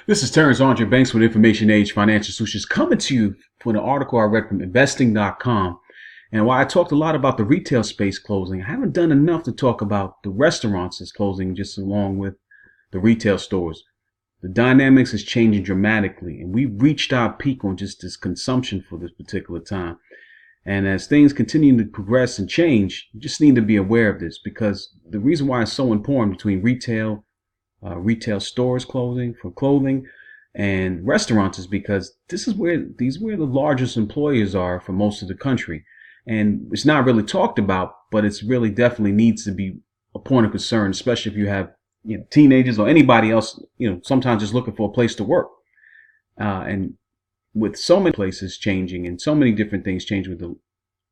This is Terrence Andre Banks with Information Age Financial Solutions coming to you from an article I read from investing.com. And while I talked a lot about the retail space closing, I haven't done enough to talk about the restaurants that's closing just along with the retail stores. The dynamics is changing dramatically, and we've reached our peak on just this consumption for this particular time. And as things continue to progress and change, you just need to be aware of this, because the reason why it's so important between retail stores closing for clothing and restaurants is because this is where the largest employers are for most of the country. And it's not really talked about, but it's really definitely needs to be a point of concern, especially if you have, teenagers or anybody else, sometimes just looking for a place to work. And with so many places changing and so many different things changing with the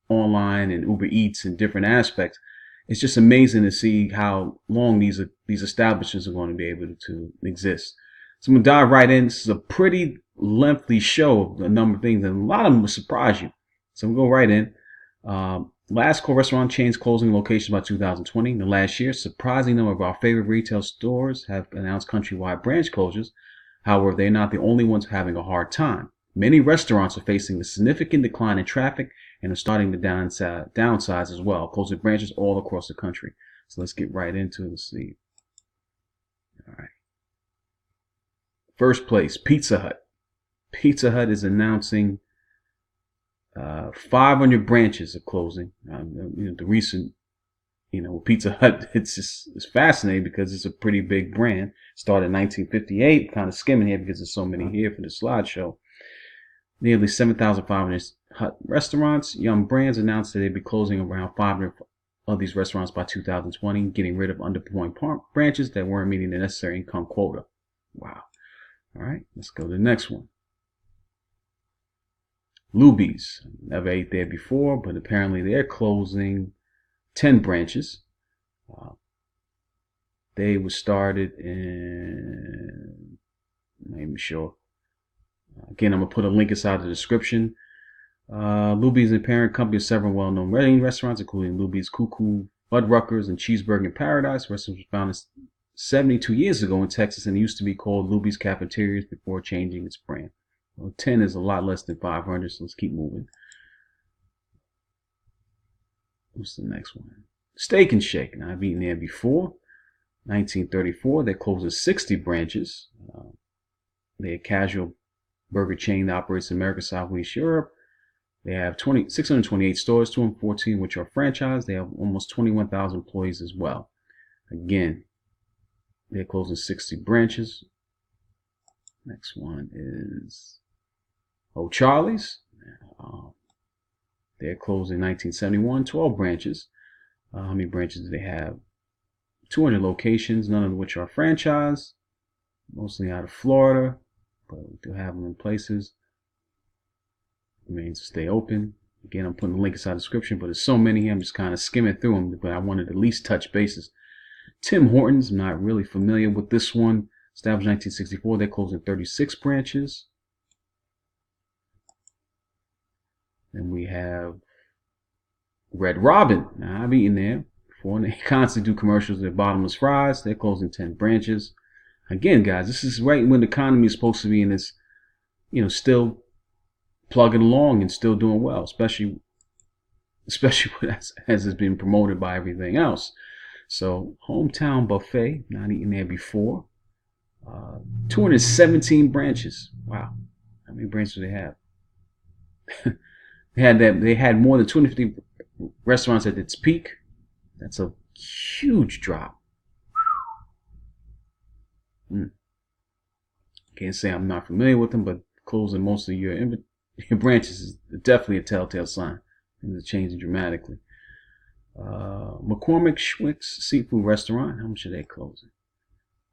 online and Uber Eats and different aspects, it's just amazing to see how long these establishments are going to be able to exist. So I'm going to dive right in. This is a pretty lengthy show of a number of things, and a lot of them will surprise you. So we'll go right in. Last core restaurant chains closing locations by 2020. In the last year, surprising number of our favorite retail stores have announced countrywide branch closures. However, they're not the only ones having a hard time. Many restaurants are facing a significant decline in traffic and are starting to downsize as well, closing branches all across the country. So let's get right into it. Let's see. All right. First place, Pizza Hut. Pizza Hut is announcing 500 branches are closing. The recent, Pizza Hut, it's fascinating because it's a pretty big brand. Started in 1958. Kind of skimming here because there's so many here for the slideshow. Nearly 7,500 Hut restaurants. Yum Brands announced that they'd be closing around 500 of these restaurants by 2020, getting rid of underperforming branches that weren't meeting the necessary income quota. Wow. All right, let's go to the next one. Luby's. Never ate there before, but apparently they're closing 10 branches. They were started in, I'm not even sure. Again, I'm going to put a link inside the description. Luby's is a parent company of several well-known wedding restaurants, including Luby's Cuckoo, Fuddruckers, and Cheeseburger in Paradise. Restaurant was founded 72 years ago in Texas and used to be called Luby's Cafeterias before changing its brand. Well, 10 is a lot less than 500, so let's keep moving. What's the next one? Steak and Shake. Now, I've eaten there before. 1934, they're closing 60 branches. They're a casual burger chain that operates in America, Southeast Europe. They have 628 stores, 214 which are franchised. They have almost 21,000 employees as well. Again, they're closing 60 branches. Next one is O'Charley's. They're closing 1971, 12 branches. How many branches do they have? 200 locations, none of which are franchised. Mostly out of Florida, but we do have them in places. Remains to stay open. Again, I'm putting the link inside the description, but there's so many here, I'm just kind of skimming through them, but I wanted to at least touch bases. Tim Hortons, I'm not really familiar with this one. Established 1964, they're closing 36 branches. Then we have Red Robin. Now, I've eaten there before, and they constantly do commercials with their bottomless fries. They're closing 10 branches. Again, guys, this is right when the economy is supposed to be in this, still plugging along and still doing well, especially as it's been promoted by everything else. So, Hometown Buffet, not eaten there before. 217 branches. Wow. How many branches do they have? They had more than 250 restaurants at its peak. That's a huge drop. Can't say I'm not familiar with them, but closing most of your branches is definitely a telltale sign. Things are changing dramatically. McCormick Schwick's Seafood Restaurant. How much are they closing?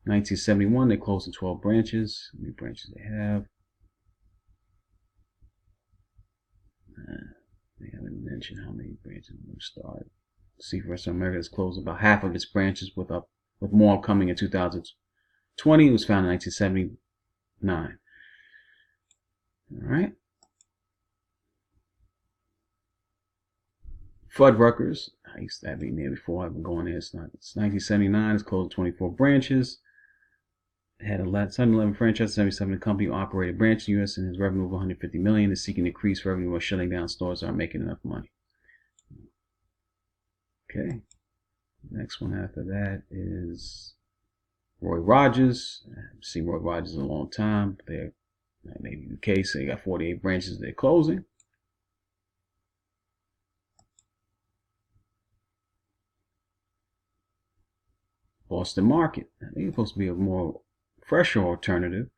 1971, they closed in 12 branches. How many branches they have? They haven't mentioned how many branches they've started. Seafood Restaurant America has closed about half of its branches, with more coming in 2020. It was founded in 1979. All right. Fuddruckers. I used to have been there before. I've been going there. It's 1979. It's closed 24 branches. had 7-Eleven franchise, 77 company operated branch in the U.S. and his revenue of $150 million is seeking to increase revenue while shutting down stores that aren't making enough money. Okay. Next one after that is Roy Rogers. I haven't seen Roy Rogers in a long time. That may be the case. They got 48 branches they're closing. Boston Market. I think it's supposed to be a more fresher alternative.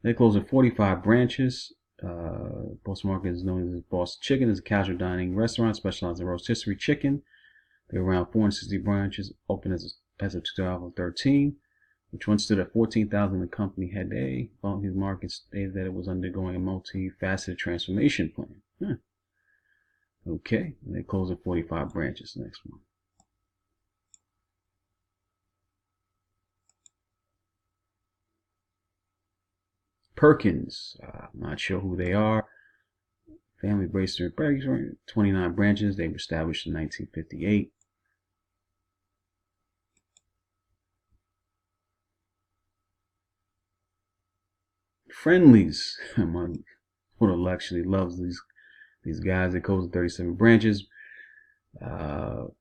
They're closing 45 branches. Boston Market is known as Boston Chicken. It's a casual dining restaurant specialized in rotisserie chicken. There are around 460 branches open as of 2013, which once stood at 14,000. The company had these markets stated that it was undergoing a multifaceted transformation plan. Okay, they're closing 45 branches. Next one. Perkins, I'm not sure who they are. Family Bracelet Burgers, 29 branches. They were established in 1958. Friendlies, my little actually loves these guys. They closed 37 branches.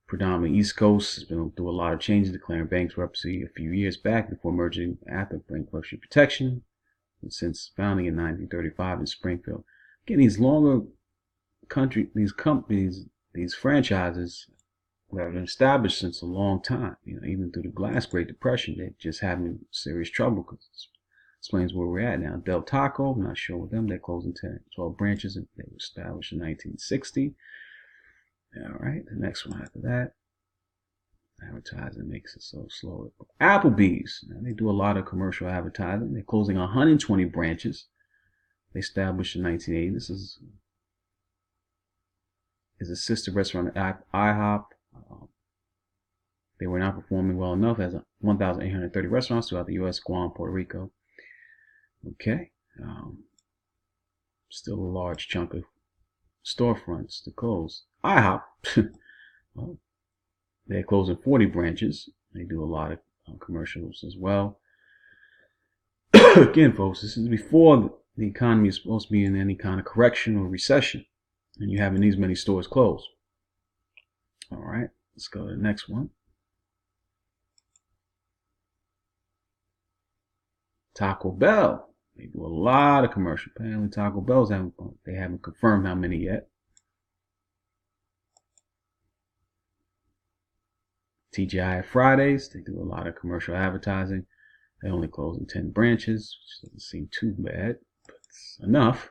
Predominantly East Coast. Has been through a lot of changes, declaring bankruptcy a few years back before merging after bankruptcy protection. And since founding in 1935 in Springfield. Again, these these companies, these franchises that have been established since a long time. Even through the Great Depression, they're just having serious trouble because it explains where we're at now. Del Taco, I'm not sure with them. They're closing 12 branches. They were established in 1960. All right, the next one after that. Advertising makes it so slow. Applebee's, they do a lot of commercial advertising. They're closing 120 branches. They established in 1980. This is a sister restaurant at IHOP. They were not performing well enough as 1,830 restaurants throughout the U.S., Guam, Puerto Rico. Okay. Still a large chunk of storefronts to close. IHOP, well, they're closing 40 branches. They do a lot of commercials as well. Again, folks, this is before the economy is supposed to be in any kind of correction or recession, and you're having these many stores closed. All right, let's go to the next one. Taco Bell. They do a lot of commercial. Apparently, Taco Bell's haven't confirmed how many yet. TGI Fridays, they do a lot of commercial advertising. They only close in 10 branches, which doesn't seem too bad, but it's enough.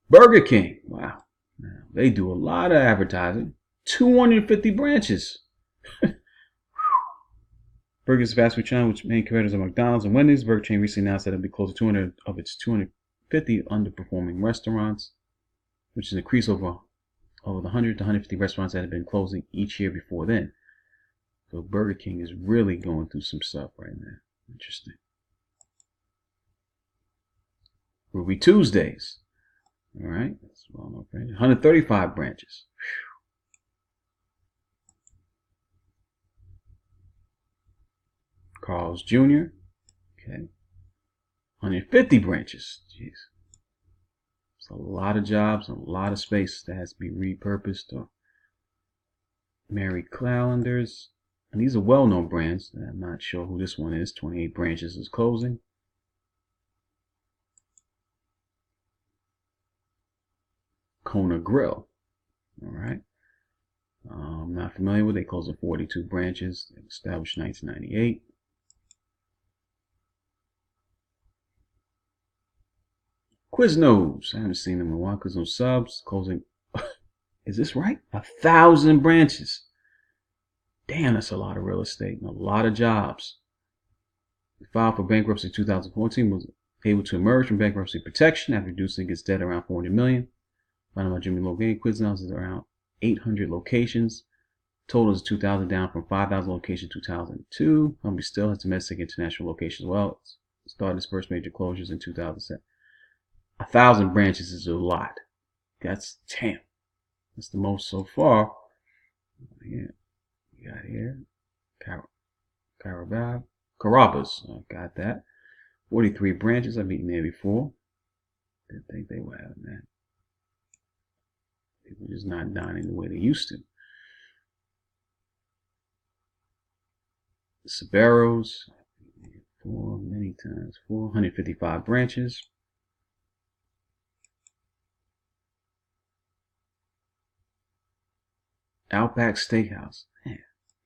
Burger King, wow. Now, they do a lot of advertising. 250 branches. Burger's fast food chain, which main competitors are McDonald's and Wendy's. Burger chain recently announced that it'll be close to 200 of its 250 underperforming restaurants, which is an increase over the 100 to 150 restaurants that have been closing each year before then. So Burger King is really going through some stuff right now. Interesting. Ruby Tuesdays. All right. That's well known. 135 branches. Carl's Jr. Okay. 150 branches. Jeez. It's a lot of jobs, a lot of space that has to be repurposed. Mary Calendars. And these are well-known brands. I'm not sure who this one is. 28 branches is closing. Kona Grill. All right. I'm not familiar with it. They closed at 42 branches. They were established in 1998. Quiznos. I haven't seen them in a while. Quiznos subs closing. Is this right? 1,000 branches. Damn, that's a lot of real estate and a lot of jobs. They filed for bankruptcy in 2014. Was able to emerge from bankruptcy protection after reducing its debt around $400 million. Founded by Jimmy Logan, Quiznos is around 800 locations. Total is 2,000, down from 5,000 locations in 2002. Company still has domestic and international locations as well. It started its first major closures in 2007. 1,000 branches is a lot. That's 10. That's the most so far. Yeah, we got here Carabao, Carrabba's. I got that. 43 branches. I've eaten there before. Didn't think they were having that. People just not dining the way they used to. Saberos. Many times. 455 branches. Outback Steakhouse.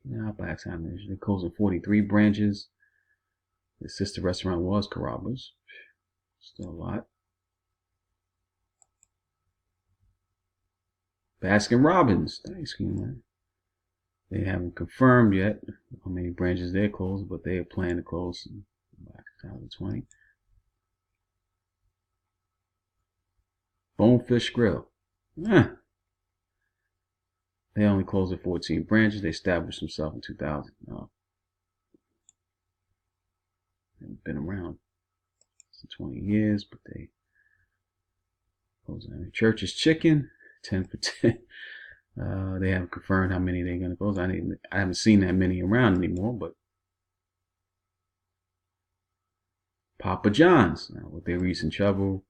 Man, Outback's having this. They closed at 43 branches. The sister restaurant was Carrabba's. Still a lot. Baskin Robbins. Ice cream, man. They haven't confirmed yet how many branches they're closed, but they are planning to close in 2020. Bonefish Grill. They only closed at 14 branches. They established themselves in 2000. They've been around for 20 years, but they closed down. Church's Chicken, 10 for 10. They haven't confirmed how many they're going to close. I haven't seen that many around anymore, but Papa John's, now with their recent trouble,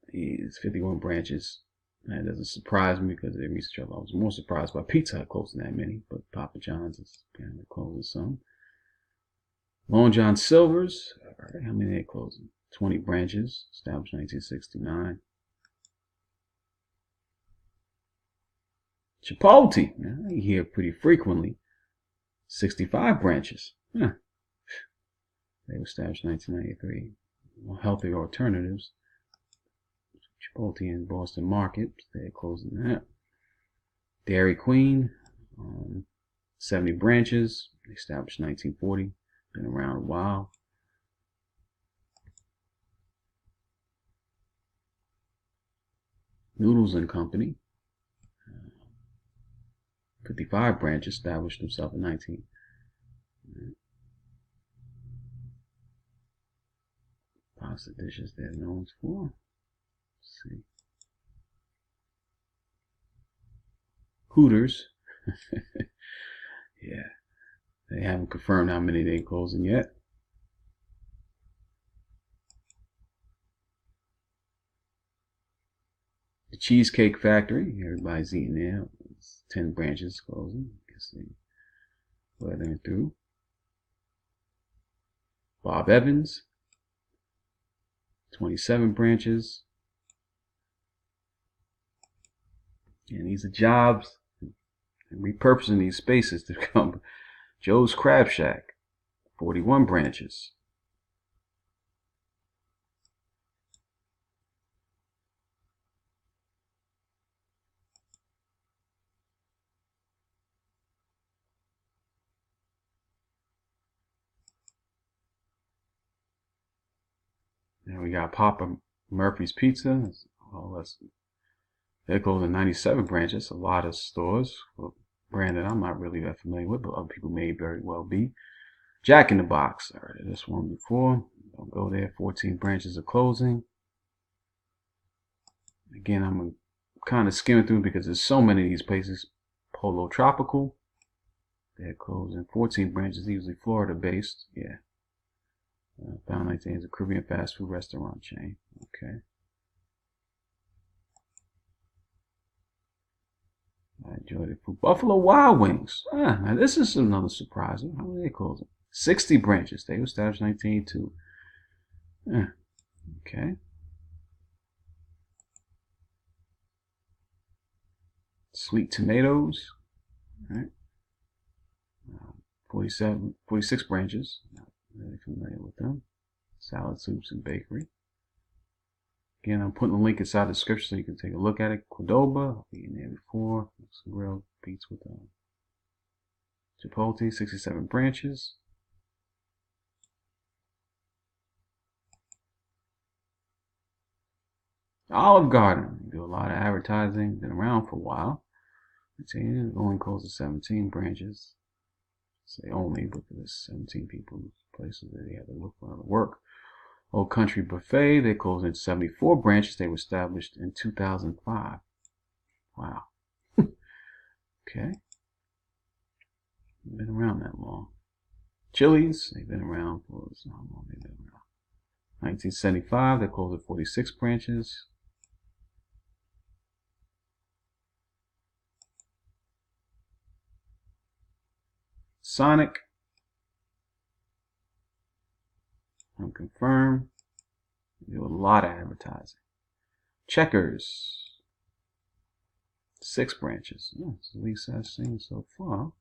it's 51 branches. That doesn't surprise me because of their recent trouble. I was more surprised by Pizza Hut closing that many, but Papa John's is apparently closing some. Long John Silver's, all right, how many are they closing? 20 branches, established 1969. Chipotle, now, you hear pretty frequently, 65 branches. They were established in 1993. Healthy alternatives. Chipotle in Boston Market, they're closing that. Dairy Queen, 70 branches, established in 1940, been around a while. Noodles and Company, 55 branches, established themselves in 19. Pasta dishes they're known for. Let's see. Hooters. Yeah. They haven't confirmed how many they're closing yet. The Cheesecake Factory. Everybody's eating there. It's 10 branches closing. I guess they weathering through. Bob Evans. 27 branches. And these are jobs and repurposing these spaces to become Joe's Crab Shack, 41 branches. Now we got Papa Murphy's Pizza. They're closing 97 branches. A lot of stores. A brand that I'm not really that familiar with, but other people may very well be. Jack in the Box. I heard of this one before. Don't go there. 14 branches are closing. Again, I'm kind of skimming through because there's so many of these places. Polo Tropical. They're closing 14 branches, usually Florida based. Yeah. Found 19 is a Caribbean fast food restaurant chain. Okay. I enjoyed it. Buffalo Wild Wings. Now this is another surprise. How are they closing? 60 branches. They were established in 1982. Okay. Sweet Tomatoes. All right. 46 branches. Not really familiar with them. Salad Soups and Bakery. Again, I'm putting the link inside the description so you can take a look at it. Cordoba, I've been there before. Some grilled beets with Chipotle, 67 branches. Olive Garden, they do a lot of advertising, been around for a while. It's only closed to 17 branches. Say only, but there's 17 people, places that they have to look for other work. Old Country Buffet, they closed in 74 branches. They were established in 2005. Wow. Okay. Been around that long. Chili's, they've been around for how long? They've been around. 1975, they closed at 46 branches. Sonic, unconfirmed. They do a lot of advertising. Checkers, 6 branches. Oh, it's the least I've seen so far.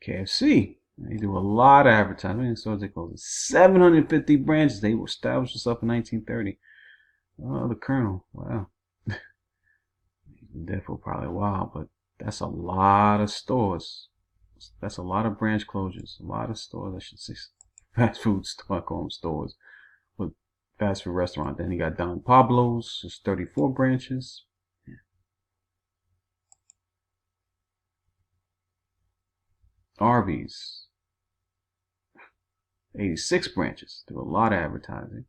KFC, they do a lot of advertising. So they close 750 branches. They established themselves in 1930. Oh, the Colonel, wow. He's been dead for probably a while, but that's a lot of stores. That's a lot of branch closures. A lot of stores, I should say. Fast food store, I call them stores. But fast food restaurant. Then you got Don Pablo's, it's 34 branches. Yeah. Arby's, 86 branches. Do a lot of advertising.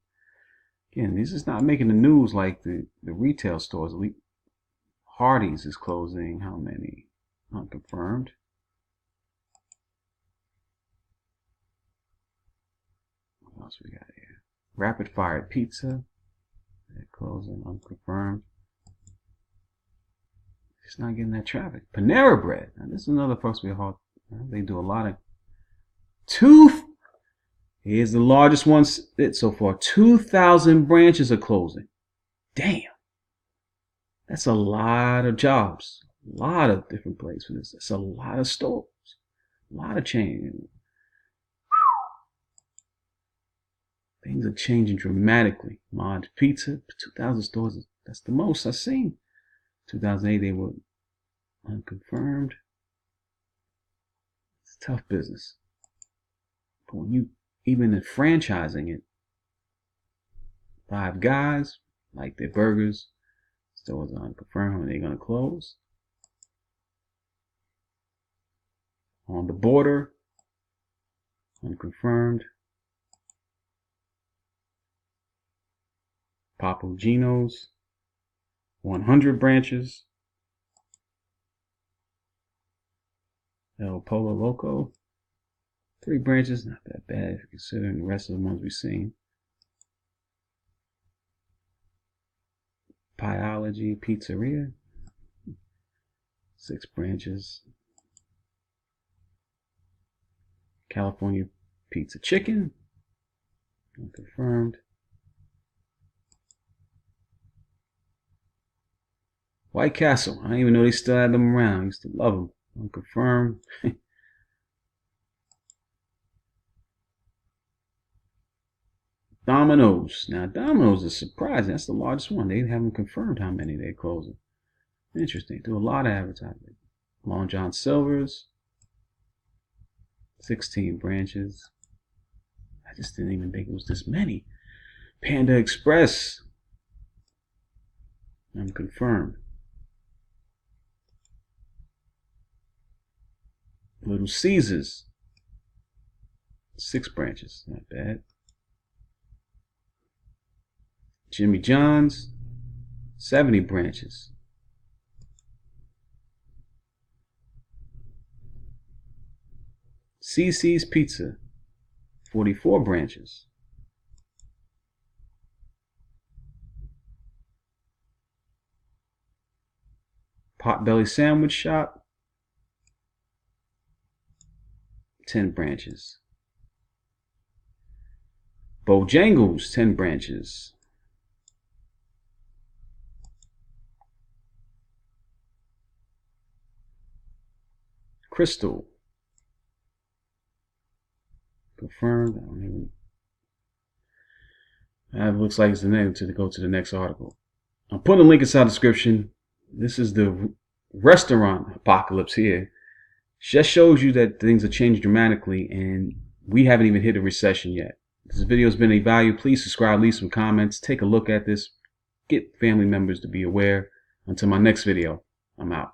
Again, this is not making the news like the retail stores. Hardee's is closing. How many? Unconfirmed. What else we got here? Rapid Fire Pizza. They're closing. Unconfirmed. It's not getting that traffic. Panera Bread. Now, this is another possibly hard. They do a lot of. Here's the largest one so far. 2,000 branches are closing. Damn. That's a lot of jobs. A lot of different places for this. That's a lot of stores. A lot of change. Things are changing dramatically. Mod Pizza, 2,000 stores. That's the most I've seen. 2008, they were unconfirmed. It's a tough business. But when you, even in franchising it, Five Guys, like their burgers, stores are unconfirmed when they're going to close. On the Border, unconfirmed. Papo Gino's, 100 branches. El Pollo Loco, 3 branches, not that bad if you consider the rest of the ones we've seen. Pieology Pizzeria, 6 branches. California Pizza Chicken, unconfirmed. White Castle, I didn't even know they still had them around. I used to love them. Unconfirmed. Domino's. Now, Domino's is surprising. That's the largest one. They haven't confirmed how many they're closing. Interesting. Do a lot of advertising. Long John Silver's, 16 branches. I just didn't even think it was this many. Panda Express, unconfirmed. Little Caesars, 6 branches. Not bad. Jimmy John's, 70 branches. CC's Pizza, 44 branches. Potbelly Sandwich Shop, 10 branches. Bojangles, 10 branches. Crystal, confirmed. I don't even. That looks like it's the name to go to the next article. I'm putting a link inside the description. This is the restaurant apocalypse here. Just shows you that things are changing dramatically, and we haven't even hit a recession yet. If this video has been of value, please subscribe, leave some comments, take a look at this, get family members to be aware. Until my next video, I'm out.